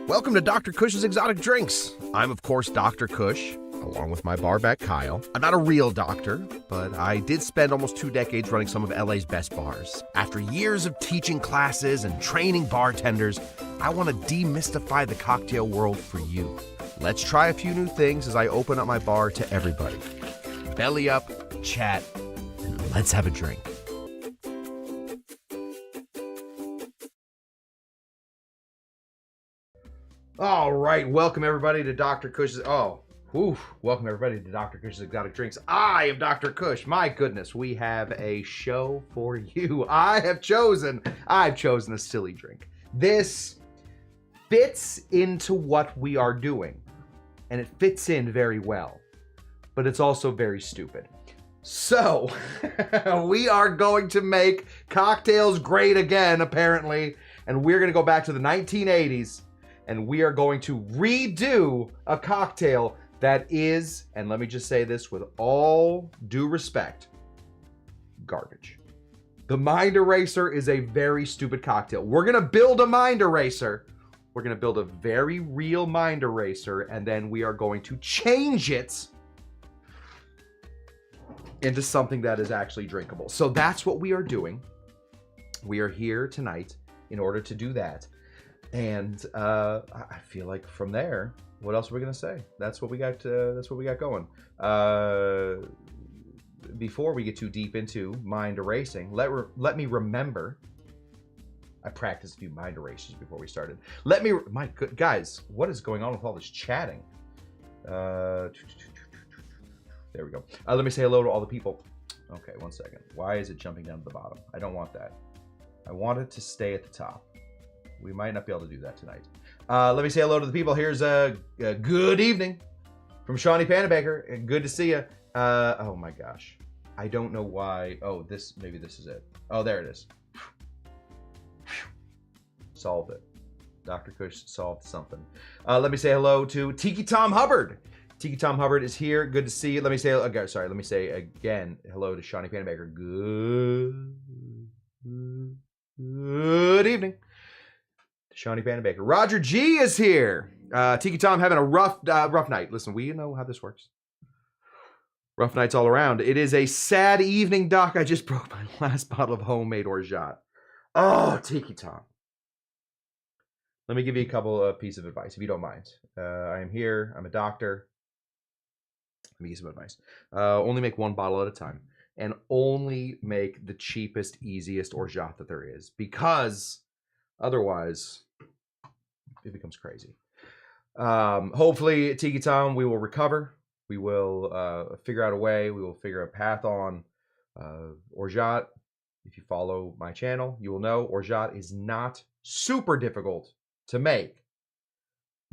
Welcome to Dr. Kush's Exotic Drinks. I'm, of course, Dr. Kush, along with my barback Kyle. I'm not a real doctor, but I did spend almost 2 decades running some of LA's best bars. After years of teaching classes and training bartenders, I want to demystify the cocktail world for you. Let's try a few new things as I open up my bar to everybody. Belly up, chat, and let's have a drink. All right, welcome everybody to Dr. Kush's. Welcome everybody to Dr. Kush's Exotic Drinks. I am Dr. Kush. My goodness, we have a show for you. I've chosen a silly drink. This fits into what we are doing, and it fits in very well, but it's also very stupid. So, we are going to make cocktails great again, apparently, and we're going to go back to the 1980s. And we are going to redo a cocktail that is, and let me just say this with all due respect, garbage. The Mind Eraser is a very stupid cocktail. We're gonna build a Mind Eraser. We're gonna build a very real Mind Eraser, and then we are going to change it into something that is actually drinkable. So that's what we are doing. We are here tonight in order to do that. And I feel like from there, what else are we gonna say? That's what we got. That's what we got going. Before we get too deep into mind erasing, let me remember. I practiced a few mind erasers before we started. My good guys, what is going on with all this chatting? There we go. Let me say hello to all the people. Okay, 1 second. Why is it jumping down to the bottom? I don't want that. I want it to stay at the top. We might not be able to do that tonight. Let me say hello to the people. Here's a good evening from Shawnee Panabaker. Good to see you. Oh my gosh. I don't know why. Oh, maybe this is it. Oh, there it is. Solved it. Dr. Kush solved something. Let me say hello to Tiki Tom Hubbard. Tiki Tom Hubbard is here. Good to see you. Let me say again hello to Shawnee Panabaker. Good evening. Shawnee Panabaker. Roger G is here. Tiki Tom having a rough night. Listen, we know how this works. Rough nights all around. It is a sad evening, Doc. I just broke my last bottle of homemade orgeat. Oh, Tiki Tom. Let me give you a couple of pieces of advice, if you don't mind. I am here. I'm a doctor. Let me give you some advice. Only make 1 bottle at a time. And only make the cheapest, easiest orgeat that there is. Because otherwise, it becomes crazy. Hopefully, Tiki Tom, we will recover. We will figure out a way. We will figure a path on orgeat. If you follow my channel, you will know orgeat is not super difficult to make.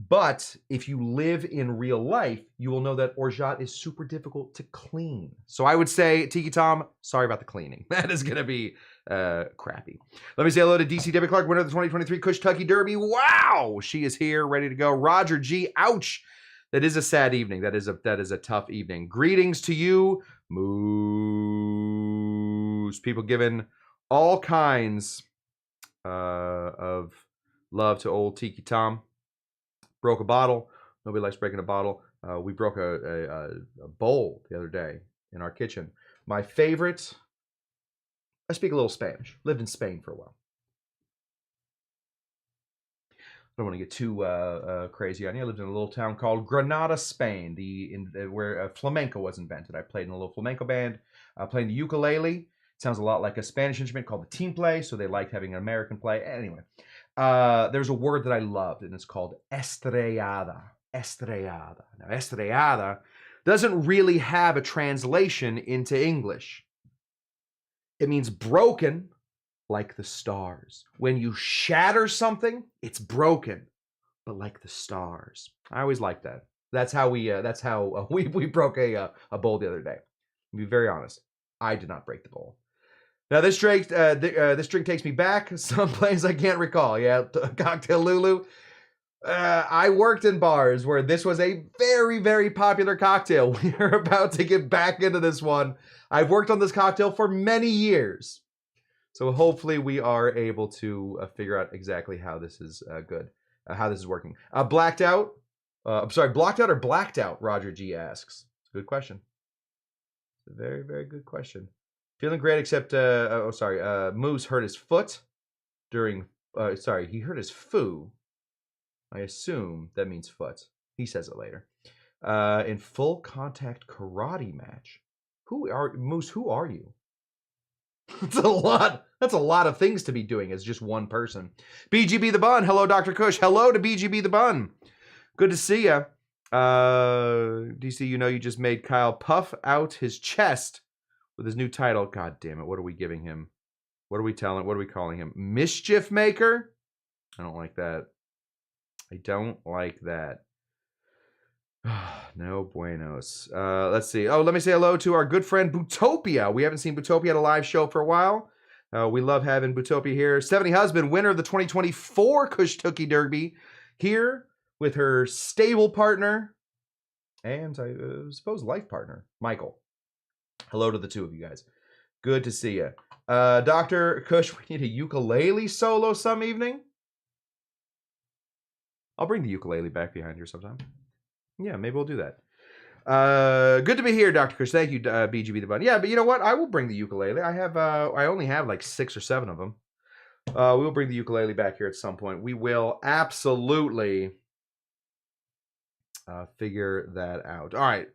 But if you live in real life, you will know that orgeat is super difficult to clean. So I would say, Tiki Tom, sorry about the cleaning. That is going to be crappy. Let me say hello to DC Debbie Clark, winner of the 2023 Kush-Tucky Derby. Wow, she is here, ready to go. Roger G, ouch. That is a sad evening. That is a tough evening. Greetings to you, Moose. People giving all kinds of love to old Tiki Tom. Broke a bottle. Nobody likes breaking a bottle. We broke a bowl the other day in our kitchen. My favorite. I speak a little Spanish. Lived in Spain for a while. I don't want to get too crazy on you. I lived in a little town called Granada, Spain, where flamenco was invented. I played in a little flamenco band, playing the ukulele. Sounds a lot like a Spanish instrument called the timple, so they liked having an American play. Anyway, there's a word that I loved, and it's called estrellada. Estrellada. Now, estrellada doesn't really have a translation into English. It means broken, like the stars. When you shatter something, it's broken, but like the stars. I always liked that. That's how we broke a bowl the other day. To be very honest, I did not break the bowl. Now this drink takes me back some place I can't recall. Yeah, Cocktail Lulu. I worked in bars where this was a very, very popular cocktail. We are about to get back into this one. I've worked on this cocktail for many years. So hopefully we are able to figure out exactly how this is good. how this is working. Blacked out. I'm sorry, blocked out or blacked out? Roger G asks. Good question. It's a very, very good question. Feeling great, except Moose hurt his foot during. He hurt his foo. I assume that means foot. He says it later. In full contact karate match. Moose? Who are you? That's a lot. That's a lot of things to be doing as just one person. BGB the Bun. Hello, Dr. Kush. Hello to BGB the Bun. Good to see ya. DC, you just made Kyle puff out his chest with his new title. God damn it. What are we giving him? What are we calling him? Mischief Maker? I don't like that. I don't like that. No buenos. Let's see. Oh, let me say hello to our good friend Bootopia. We haven't seen Bootopia at a live show for a while. We love having Bootopia here. Stephanie Husband, winner of the 2024 Kush Tookie Derby, here with her stable partner and I suppose life partner, Michael. Hello to the two of you guys. Good to see you. Dr. Kush, we need a ukulele solo some evening. I'll bring the ukulele back behind here sometime. Yeah, maybe we'll do that. Good to be here, Dr. Kush. Thank you, BGB the Bun. Yeah, but you know what? I will bring the ukulele. I only have like 6 or 7 of them. We'll bring the ukulele back here at some point. We will absolutely figure that out. All right.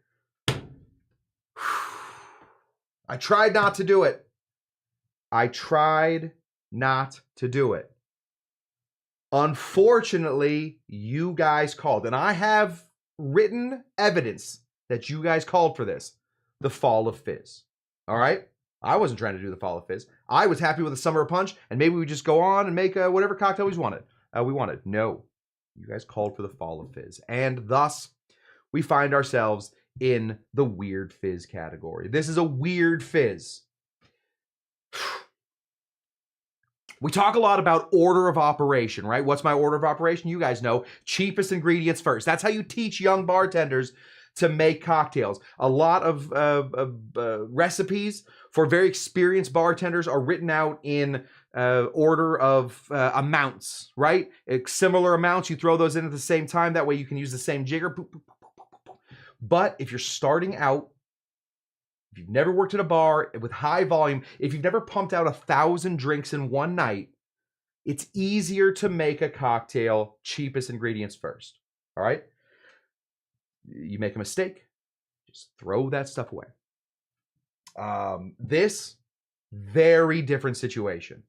I tried not to do it. Unfortunately, you guys called, and I have written evidence that you guys called for this. The Fall of Fizz. All right? I wasn't trying to do the Fall of Fizz. I was happy with the Summer of Punch, and maybe we just go on and make whatever cocktail we wanted. No. You guys called for the Fall of Fizz. And thus, we find ourselves in the Weird Fizz category. This is a Weird Fizz. We talk a lot about order of operation, right? What's my order of operation? You guys know. Cheapest ingredients first. That's how you teach young bartenders to make cocktails. A lot of recipes for very experienced bartenders are written out in order of amounts, right? Similar amounts, you throw those in at the same time. That way you can use the same jigger. But if you're starting out, if you've never worked at a bar with high volume, if you've never pumped out 1,000 drinks in one night, it's easier to make a cocktail cheapest ingredients first. All right? You make a mistake, just throw that stuff away. This, very different situation.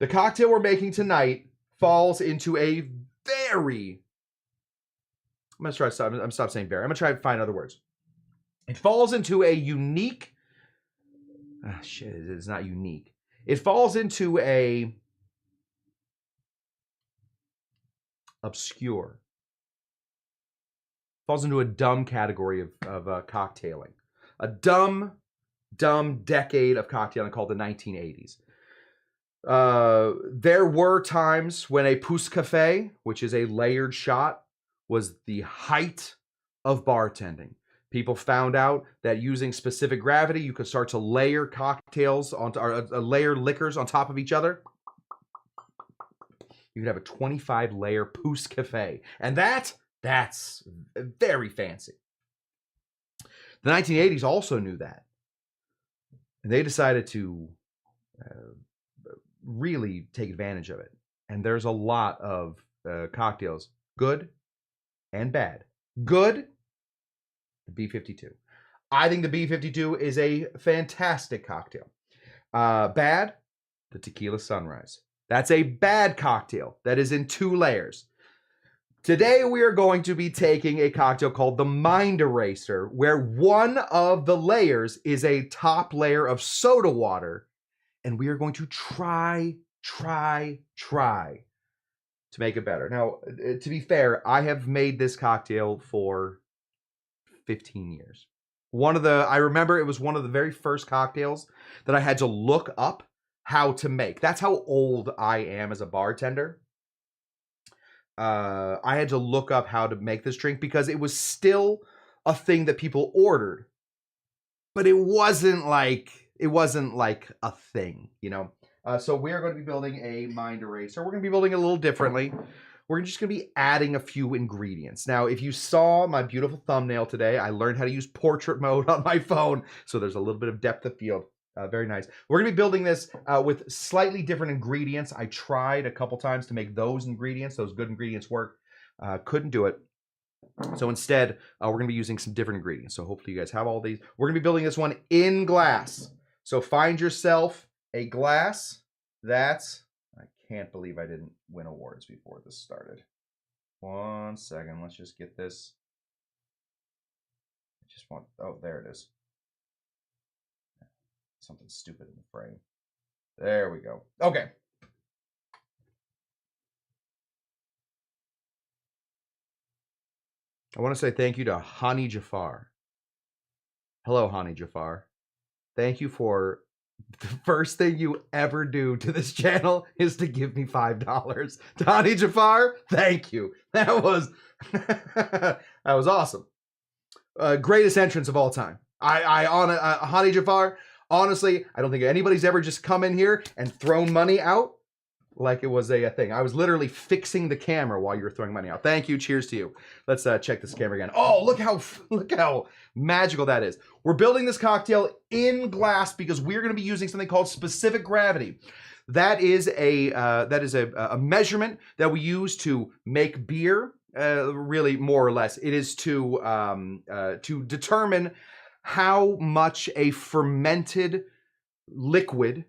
The cocktail we're making tonight falls into a very... I'm going to stop saying very. I'm going to try to find other words. It falls into a unique... it's not unique. It falls into a... obscure. Falls into a dumb category of cocktailing. A dumb decade of cocktailing called the 1980s. There were times when a pousse café, which is a layered shot, was the height of bartending. People found out that using specific gravity, you could start to layer cocktails layer liquors on top of each other. You could have a 25-layer pousse café, and that's very fancy. The 1980s also knew that, and they decided to really take advantage of it. And there's a lot of cocktails, good and bad. Good, the B-52. I think the B-52 is a fantastic cocktail. Bad, the Tequila Sunrise. That's a bad cocktail that is in 2 layers. Today we are going to be taking a cocktail called the Mind Eraser, where one of the layers is a top layer of soda water, and we are going to try to make it better. Now, to be fair, I have made this cocktail for 15 years. I remember it was one of the very first cocktails that I had to look up how to make. That's how old I am as a bartender. I had to look up how to make this drink because it was still a thing that people ordered, but it wasn't like a thing, you know? So we are going to be building a Mind Eraser. We're going to be building it a little differently. we're just going to be adding a few ingredients. Now, if you saw my beautiful thumbnail today, I learned how to use portrait mode on my phone, so there's a little bit of depth of field. Very nice. We're going to be building this with slightly different ingredients. I tried a couple times to make those good ingredients work. Couldn't do it. So instead, we're going to be using some different ingredients. So hopefully you guys have all these. We're going to be building this one in glass. So find yourself a glass that's... I can't believe I didn't win awards before this started. 1 second. Let's just get this. Oh, there it is. Something stupid in the frame. There we go. Okay. I want to say thank you to Hani Jafar. Hello, Hani Jafar. Thank you for the first thing you ever do to this channel is to give me $5. To Hani Jafar, thank you. That was that was awesome. Greatest entrance of all time. Hani Jafar, honestly, I don't think anybody's ever just come in here and thrown money out like it was a thing. I was literally fixing the camera while you were throwing money out. Thank you. Cheers to you. Let's check this camera again. Oh, look how magical that is. We're building this cocktail in glass because we're going to be using something called specific gravity. That is a measurement that we use to make beer. Really, more or less, it is to determine how much a fermented liquid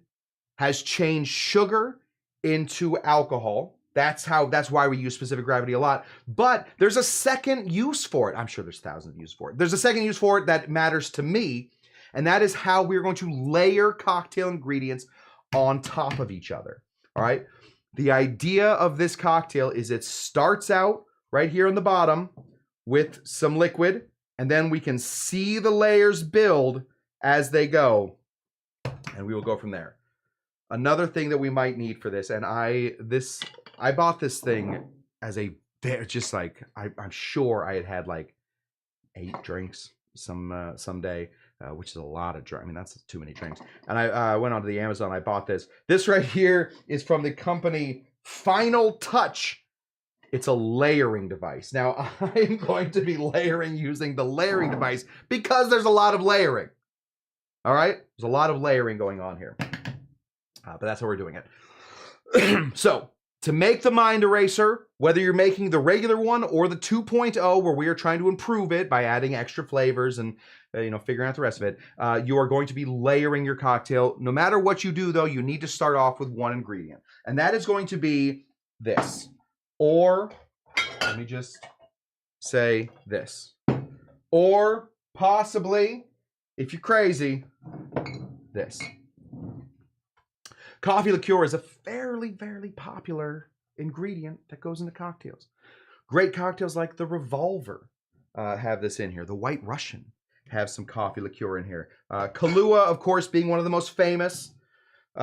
has changed sugar into alcohol. That's why we use specific gravity a lot. But there's a second use for it. I'm sure there's thousands of uses for it. There's a second use for it that matters to me, and that is how we're going to layer cocktail ingredients on top of each other. All right. The idea of this cocktail is it starts out right here on the bottom with some liquid, and then we can see the layers build as they go, and we will go from there. Another thing that we might need for this, and I bought this thing as I'm sure I had like 8 drinks someday, which is a lot of drinks. I mean, that's too many drinks. And I went onto the Amazon. I bought this. This right here is from the company Final Touch. It's a layering device. Now, I'm going to be layering using the layering device because there's a lot of layering. All right? There's a lot of layering going on here. But that's how we're doing it. So, to make the mind eraser, whether you're making the regular one or the 2.0, where we are trying to improve it by adding extra flavors and figuring out the rest of it, you are going to be layering your cocktail. No matter what you do, though, you need to start off with one ingredient, and that is going to be this. Or let me just say this. Or possibly, if you're crazy, this. Coffee liqueur is a fairly popular ingredient that goes into cocktails. Great cocktails like the Revolver have this in here. The White Russian have some coffee liqueur in here. Kahlua, of course, being one of the most famous. This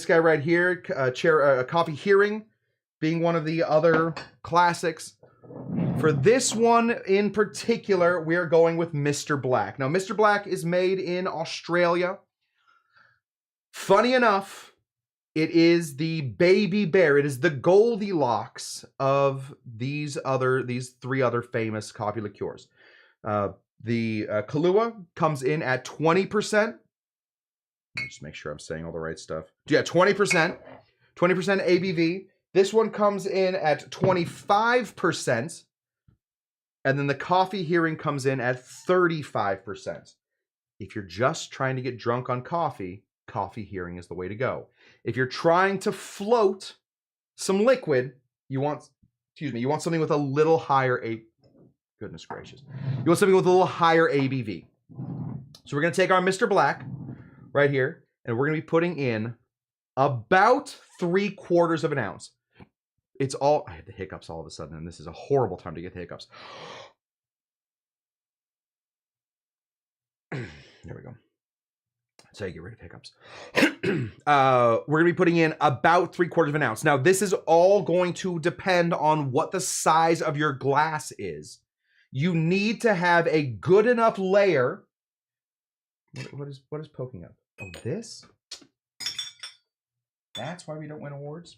guy right here, Coffee Hearing, being one of the other classics. For this one in particular, we are going with Mr. Black. Now, Mr. Black is made in Australia. Funny enough, it is the baby bear. It is the Goldilocks of these 3 other famous coffee liqueurs. The Kahlua comes in at 20%. Just make sure I'm saying all the right stuff. Yeah, 20%. 20% ABV. This one comes in at 25%. And then the Coffee Hearing comes in at 35%. If you're just trying to get drunk on coffee, Coffee Hearing is the way to go. If you're trying to float some liquid, you want something with a little higher goodness gracious. You want something with a little higher ABV. So we're going to take our Mr. Black right here, and we're going to be putting in about 3/4 of an ounce. I had the hiccups all of a sudden, and this is a horrible time to get the hiccups. There we go. That's how you get rid of hiccups. We're going to be putting in about 3/4 of an ounce. Now, this is all going to depend on what the size of your glass is. You need to have a good enough layer. What is poking up? Oh, this? That's why we don't win awards?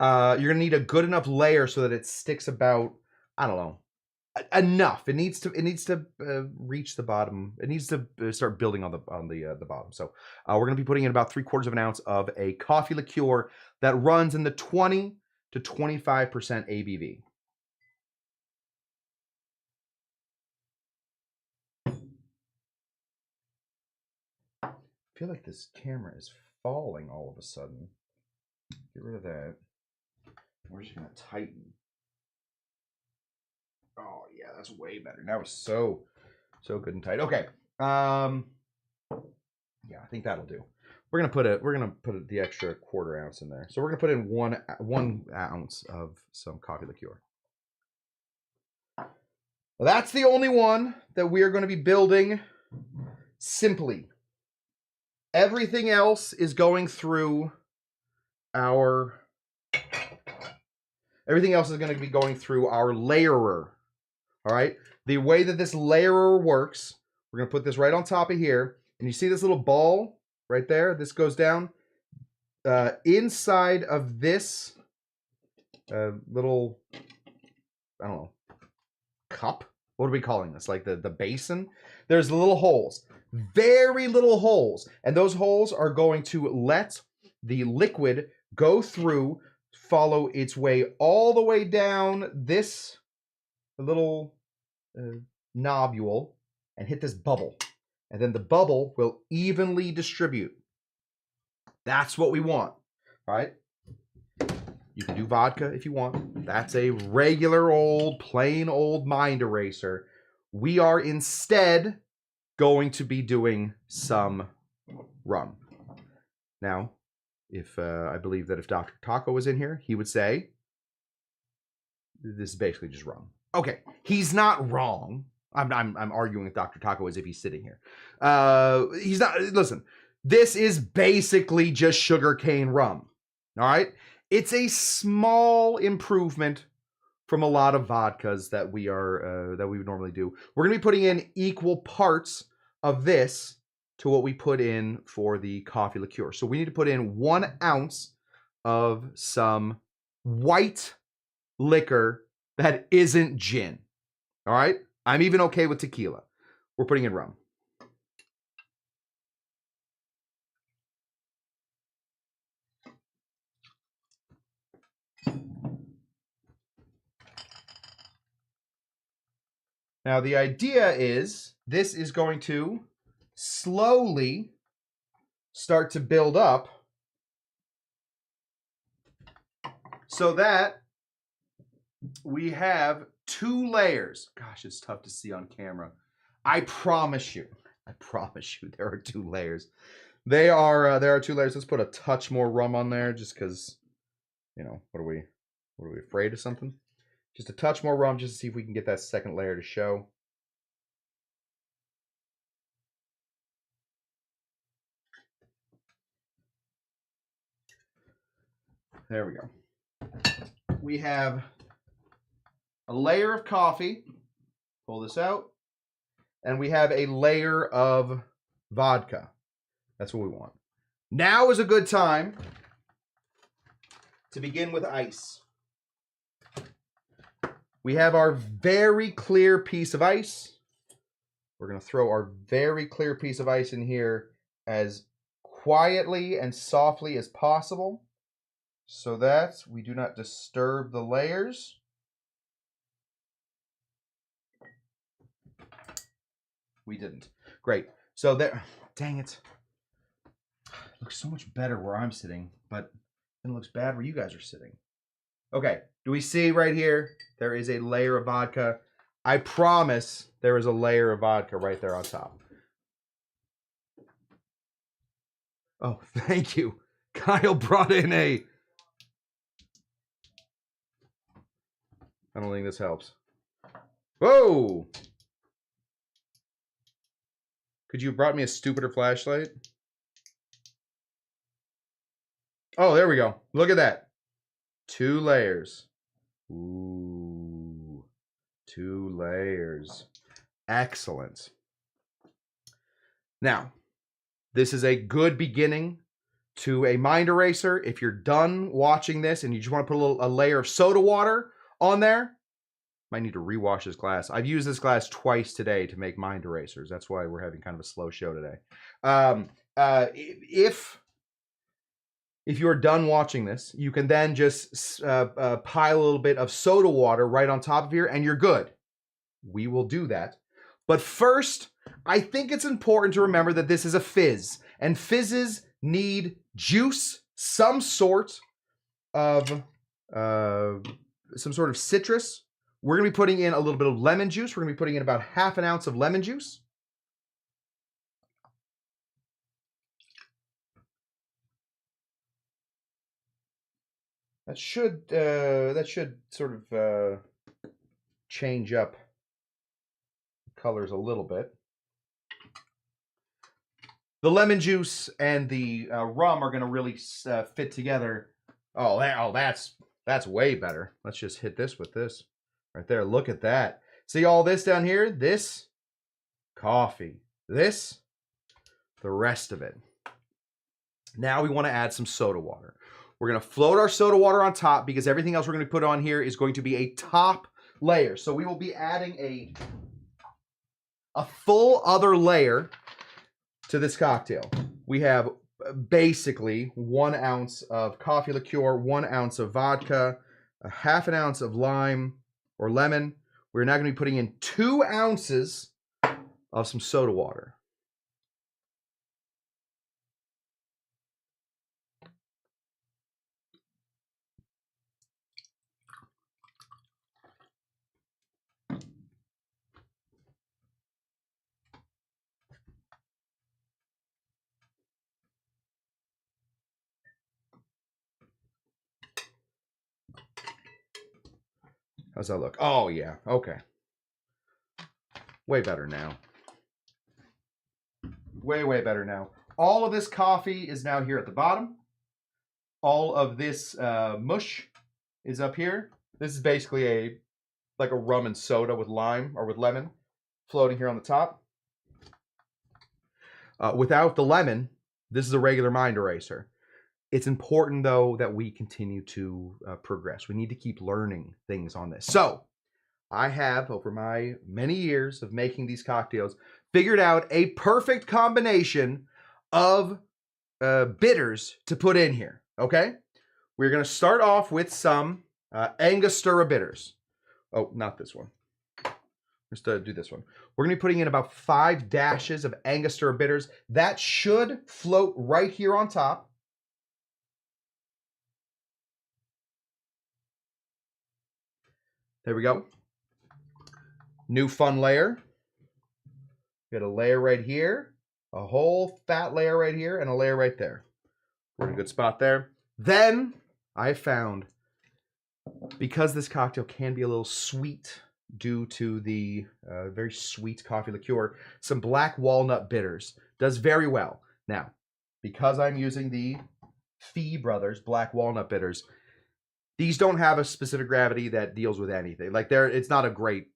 You're gonna need a good enough layer so that it sticks about, I don't know, enough. It needs to reach the bottom. It needs to start building on the bottom. So we're gonna be putting in about 3/4 of an ounce of a coffee liqueur that runs in the 20 to 25% ABV. I feel like this camera is falling all of a sudden. Get rid of that. We're just gonna tighten. Oh yeah, that's way better. Now it's so good and tight. Okay. Yeah, I think that'll do. We're gonna put the extra 1/4 ounce in there. So we're gonna put in one ounce of some coffee liqueur. That's the only one that we are going to be building simply. Everything else is going through our. Everything else is going to be going through our layerer. All right. The way that this layerer works, we're going to put this right on top of here, and you see this little ball right there. This goes down inside of this little, I don't know, cup. What are we calling this? Like the basin? There's little holes, very little holes. And those holes are going to let the liquid go through, follow its way all the way down this little nobule and hit this bubble. And then the bubble will evenly distribute. That's what we want, all right? You can do vodka if you want. That's a regular old, plain old mind eraser. We are instead going to be doing some rum. Now, if I believe that if Dr. Taco was in here, he would say, this is basically just rum. Okay, he's not wrong. I'm arguing with Dr. Taco as if he's sitting here. He's not. Listen, this is basically just sugarcane rum. All right. It's a small improvement from a lot of vodkas that we would normally do. We're going to be putting in equal parts of this to what we put in for the coffee liqueur. So we need to put in 1 ounce of some white liquor that isn't gin. All right? I'm even okay with tequila. We're putting in rum. Now, the idea is this is going to slowly start to build up so that we have 2 layers. Gosh, it's tough to see on camera. I promise you, there are 2 layers. There are 2 layers. Let's put a touch more rum on there just because, you know, what are we afraid of something? Just a touch more rum just to see if we can get that second layer to show. There we go. We have a layer of coffee. Pull this out. And we have a layer of vodka. That's what we want. Now is a good time to begin with ice. We have our very clear piece of ice. We're going to throw our very clear piece of ice in here as quietly and softly as possible so that we do not disturb the layers. We didn't. Great. So there, dang it. It looks so much better where I'm sitting, but then it looks bad where you guys are sitting. Okay, do we see right here? There is a layer of vodka. I promise there is a layer of vodka right there on top. Oh, thank you. Kyle brought in a... I don't think this helps. Whoa! Could you have brought me a stupider flashlight? Oh, there we go. Look at that. 2 layers. Ooh. 2 layers. Excellent. Now, this is a good beginning to a mind eraser. If you're done watching this and you just want to put a layer of soda water on there, might need to rewash this glass. I've used this glass twice today to make mind erasers. That's why we're having kind of a slow show today. If you're done watching this, you can then just pile a little bit of soda water right on top of here, and you're good. We will do that. But first, I think it's important to remember that this is a fizz, and fizzes need juice, some sort of citrus. We're going to be putting in a little bit of lemon juice. We're going to be putting in about ½ ounce of lemon juice. That should sort of change up colors a little bit. The lemon juice and the rum are going to really fit together. Oh, that's way better. Let's just hit this with this right there. Look at that. See all this down here? This coffee. This, the rest of it. Now we want to add some soda water. We're going to float our soda water on top because everything else we're going to put on here is going to be a top layer. So we will be adding a full other layer to this cocktail. We have basically 1 ounce of coffee liqueur, 1 ounce of vodka, ½ ounce of lime or lemon. We're now going to be putting in 2 ounces of some soda water. How's that look? Oh, yeah. Okay. Way better now. Way, way better now. All of this coffee is now here at the bottom. All of this mush is up here. This is basically like a rum and soda with lime or with lemon floating here on the top. Without the lemon, this is a regular mind eraser. It's important, though, that we continue to progress. We need to keep learning things on this. So I have, over my many years of making these cocktails, figured out a perfect combination of bitters to put in here, okay? We're going to start off with some Angostura bitters. Oh, not this one. Just do this one. We're going to be putting in about 5 dashes of Angostura bitters. That should float right here on top. There we go. New fun layer. Got a layer right here, a whole fat layer right here, and a layer right there. We're in a good spot there. Then I found, because this cocktail can be a little sweet due to the very sweet coffee liqueur, some black walnut bitters. Does very well. Now, because I'm using the Fizz Brothers black walnut bitters, these don't have a specific gravity that deals with anything. Like it's not a great,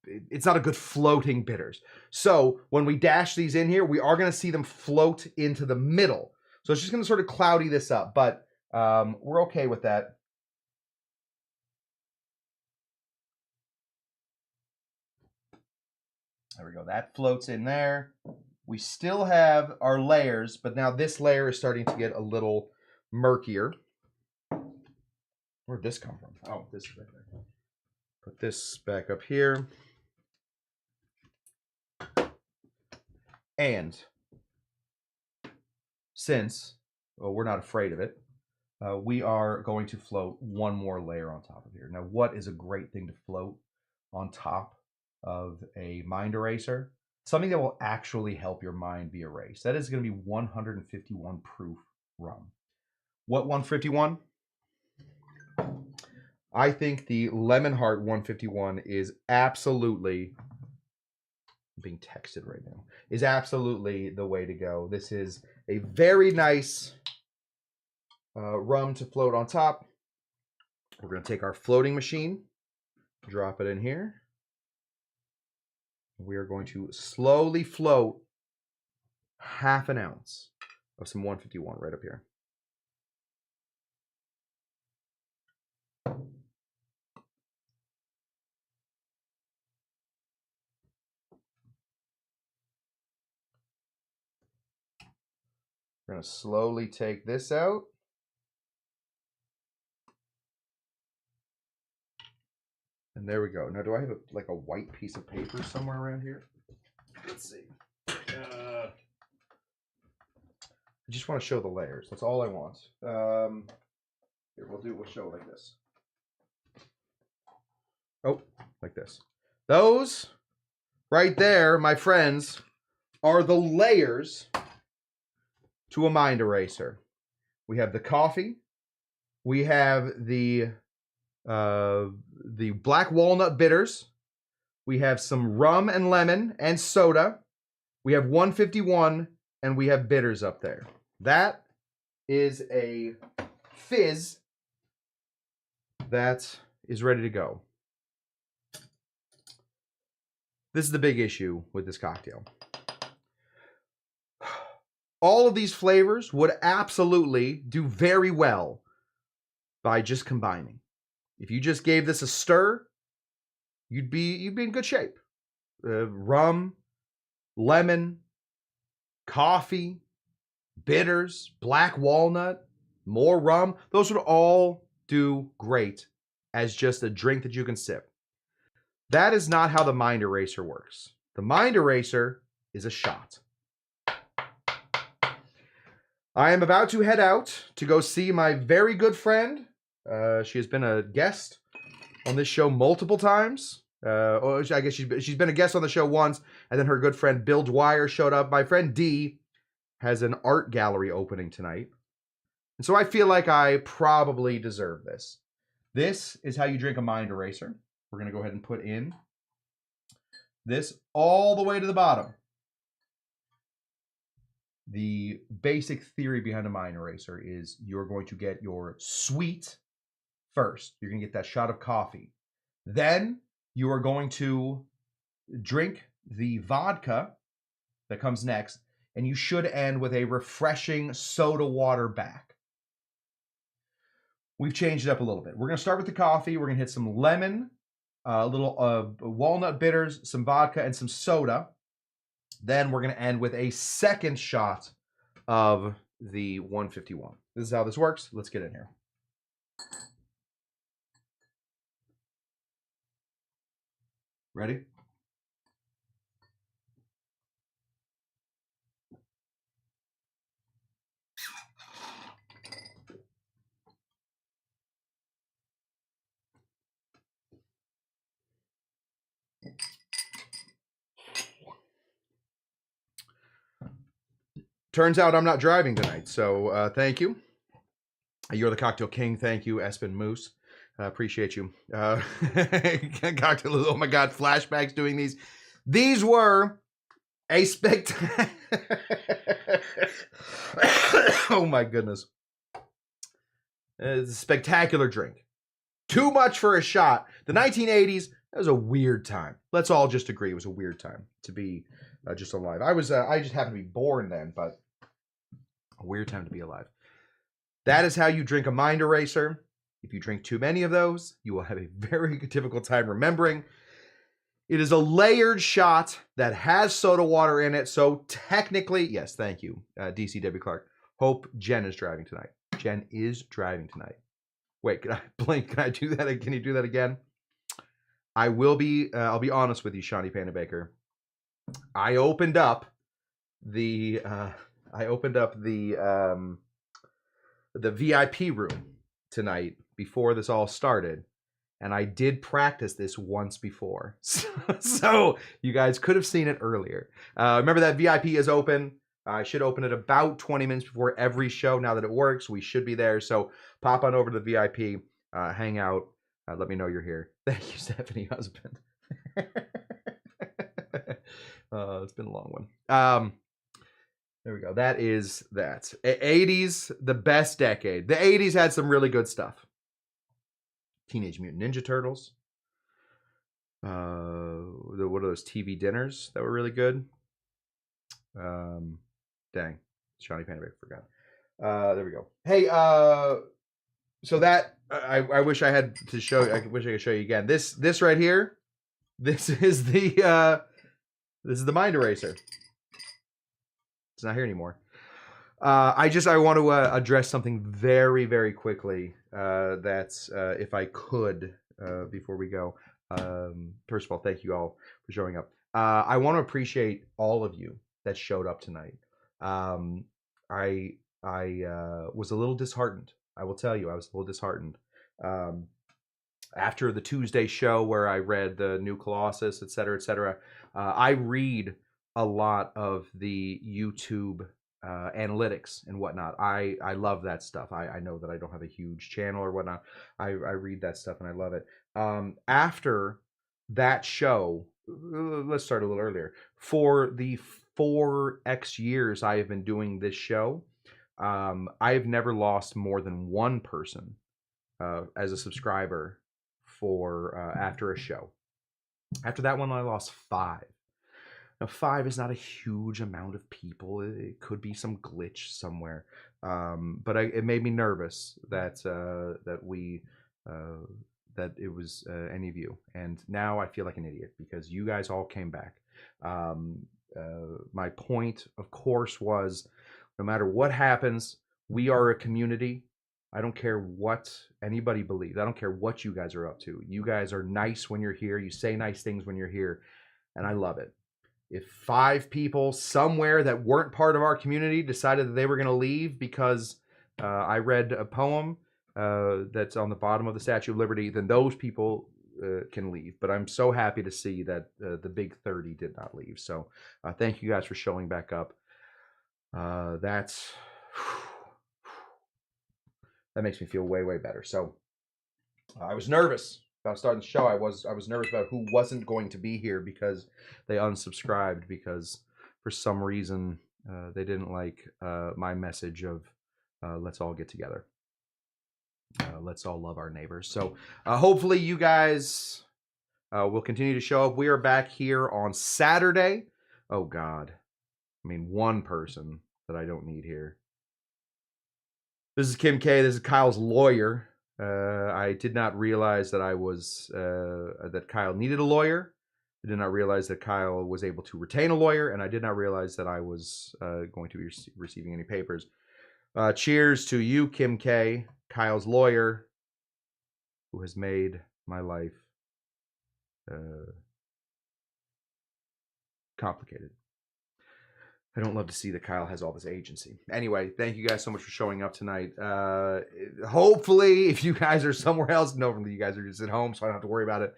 it's not a good floating bitters. So when we dash these in here, we are going to see them float into the middle. So it's just going to sort of cloudy this up, but we're okay with that. There we go. That floats in there. We still have our layers, but now this layer is starting to get a little murkier. Where'd this come from? Oh, this is right there. Put this back up here. And since we're not afraid of it, we are going to float one more layer on top of here. Now, what is a great thing to float on top of a mind eraser? Something that will actually help your mind be erased. That is going to be 151 proof rum. What 151? I think the Lemon Heart 151 is absolutely, I'm being texted right now, is absolutely the way to go. This is a very nice rum to float on top. We're going to take our floating machine, drop it in here. We are going to slowly float ½ an ounce of some 151 right up here. We're going to slowly take this out. And there we go. Now, do I have like a white piece of paper somewhere around here? Let's see. I just want to show the layers. That's all I want. Here, we'll show it like this. Oh, like this. Those right there, my friends, are the layers to a mind eraser. We have the coffee. We have the black walnut bitters. We have some rum and lemon and soda. We have 151 and we have bitters up there. That is a fizz that is ready to go. This is the big issue with this cocktail. All of these flavors would absolutely do very well by just combining. If you just gave this a stir, you'd be in good shape. Rum, lemon, coffee, bitters, black walnut, more rum. Those would all do great as just a drink that you can sip. That is not how the mind eraser works. The mind eraser is a shot. I am about to head out to go see my very good friend. She has been a guest on this show multiple times. I guess she's been a guest on the show once, and then her good friend Bill Dwyer showed up. My friend D has an art gallery opening tonight, and so I feel like I probably deserve this. This is how you drink a mind eraser. We're going to go ahead and put in this all the way to the bottom. The basic theory behind a mind eraser is you're going to get your sweet first. You're going to get that shot of coffee. Then you are going to drink the vodka that comes next, and you should end with a refreshing soda water back. We've changed it up a little bit. We're going to start with the coffee. We're going to hit some lemon, a little walnut bitters, some vodka, and some soda. Then we're going to end with a second shot of the 151. This is how this works. Let's get in here. Ready? Turns out I'm not driving tonight, so thank you. You're the cocktail king. Thank you, Espen Moose. Appreciate you. Cocktail, oh my God, flashbacks doing these. These were a spectacular. Oh my goodness. It's a spectacular drink. Too much for a shot. The 1980s, that was a weird time. Let's all just agree it was a weird time to be just alive. I just happened to be born then, but a weird time to be alive. That is how you drink a mind eraser. If you drink too many of those, you will have a very difficult time remembering. It is a layered shot that has soda water in it. So technically, yes, thank you, DCW Clark. Hope Jen is driving tonight. Jen is driving tonight. Wait, can I blink? Can I do that? Can you do that again? I will be. I'll be honest with you, Shawnee Panda Baker. I opened up the VIP room tonight before this all started, and I did practice this once before, so you guys could have seen it earlier. Remember that VIP is open. I should open it about 20 minutes before every show. Now that it works, we should be there. So pop on over to the VIP, hang out. Let me know you're here. Thank you, Stephanie husband. It's been a long one. There we go. That is that. 80s, the best decade. The 80s had some really good stuff. Teenage Mutant Ninja Turtles. What are those TV dinners that were really good? Dang. Shawnee Panavic forgot. There we go. Hey, so that I wish I had to show. I wish I could show you again. This right here. This is the mind eraser. It's not here anymore. I want to address something very, very quickly. That's if I could before we go. First of all, thank you all for showing up. I want to appreciate all of you that showed up tonight. I was a little disheartened. I will tell you, I was a little disheartened. After the Tuesday show where I read the new Colossus, et cetera, I read a lot of the YouTube analytics and whatnot. I love that stuff. I know that I don't have a huge channel or whatnot. I read that stuff and I love it. After that show, let's start a little earlier. For the 4x years I have been doing this show, I have never lost more than one person as a subscriber for after a show. After that one, I lost 5. Now, 5 is not a huge amount of people. It could be some glitch somewhere, but it made me nervous that that it was any of you. And now I feel like an idiot because you guys all came back. My point, of course, was no matter what happens, we are a community. I don't care what anybody believes. I don't care what you guys are up to. You guys are nice when you're here. You say nice things when you're here, and I love it. If 5 people somewhere that weren't part of our community decided that they were going to leave because I read a poem that's on the bottom of the Statue of Liberty, then those people can leave. But I'm so happy to see that the big 30 did not leave. So thank you guys for showing back up. That makes me feel way, way better. So I was nervous about starting the show. I was nervous about who wasn't going to be here because they unsubscribed because for some reason they didn't like my message of let's all get together. Let's all love our neighbors. So hopefully you guys will continue to show up. We are back here on Saturday. Oh God. I mean, one person that I don't need here. This is Kim K. This is Kyle's lawyer. I did not realize that that Kyle needed a lawyer. I did not realize that Kyle was able to retain a lawyer, and I did not realize that I was going to be receiving any papers. Cheers to you, Kim K., Kyle's lawyer, who has made my life complicated. I don't love to see that Kyle has all this agency. Anyway, thank you guys so much for showing up tonight. Hopefully, if you guys are somewhere else, normally you guys are just at home, so I don't have to worry about it.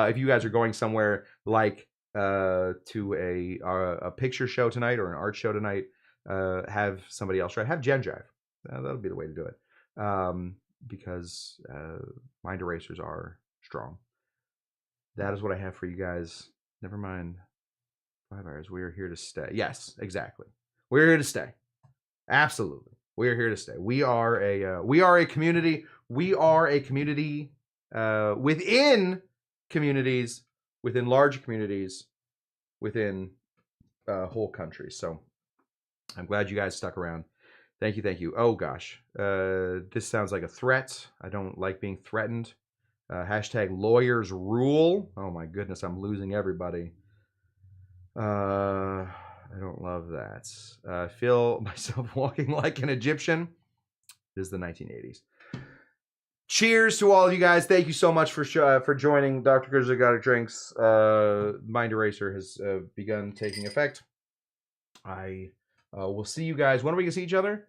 If you guys are going somewhere like to a picture show tonight or an art show tonight, have somebody else drive. Have Jen drive. That'll be the way to do it. Because mind erasers are strong. That is what I have for you guys. Never mind. 5 hours. We are here to stay. Yes, exactly. We're here to stay. Absolutely. We are here to stay. We are a community. We are a community within communities, within large communities, within whole countries. So I'm glad you guys stuck around. Thank you. Thank you. Oh gosh. This sounds like a threat. I don't like being threatened. Hashtag lawyers rule. Oh my goodness. I'm losing everybody. I don't love that. I feel myself walking like an Egyptian. This is the 1980s. Cheers to all of you guys. Thank you so much for joining. Dr. Grizzly Got a Drinks. Mind Eraser has begun taking effect. I will see you guys. When are we going to see each other?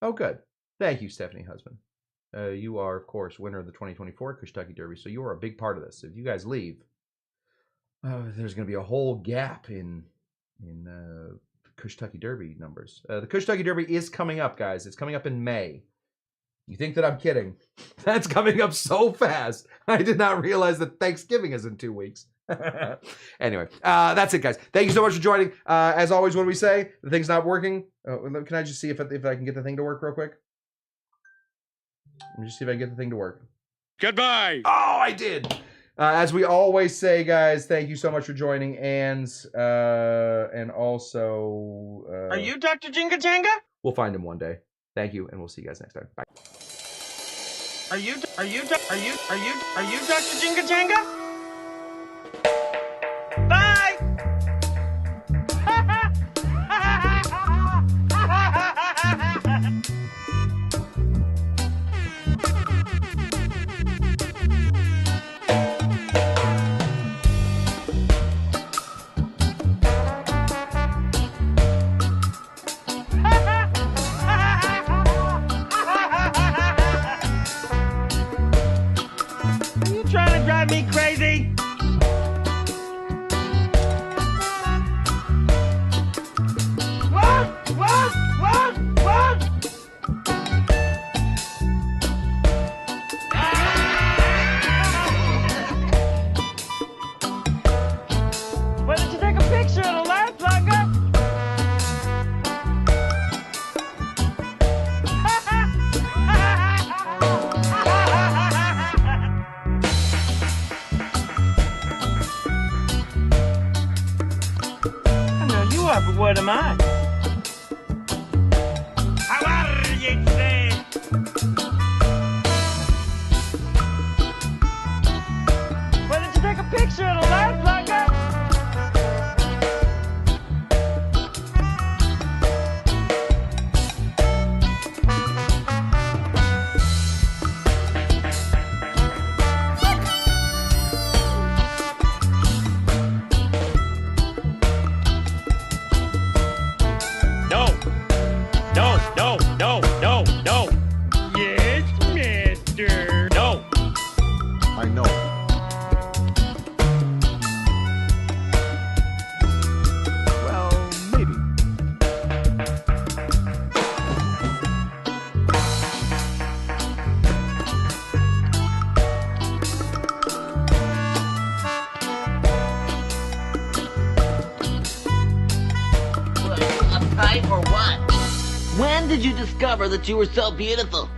Oh, good. Thank you, Stephanie Husband. You are, of course, winner of the 2024 Kentucky Derby, so you are a big part of this. If you guys leave, there's going to be a whole gap in Kentucky Derby numbers. The Kentucky Derby is coming up, guys. It's coming up in May. You think that I'm kidding? That's coming up so fast. I did not realize that Thanksgiving is in 2 weeks. Anyway, that's it, guys. Thank you so much for joining. As always, what do we say? The thing's not working. Can I just see if I can get the thing to work real quick? Let me just see if I can get the thing to work. Goodbye. Oh, I did. As we always say, guys, thank you so much for joining, and also... Are you Dr. Jinga Janga? We'll find him one day. Thank you, and we'll see you guys next time. Bye. Are you Dr. Jinga Janga? Bye! Trying to drive me crazy? What? Why did you take a picture of the last plugger? But what am I? How are you today? Why did you take a picture of the light plugger? No. Yes, mister. No. I know. Well, maybe. Uptight or what? When did you discover that you were so beautiful?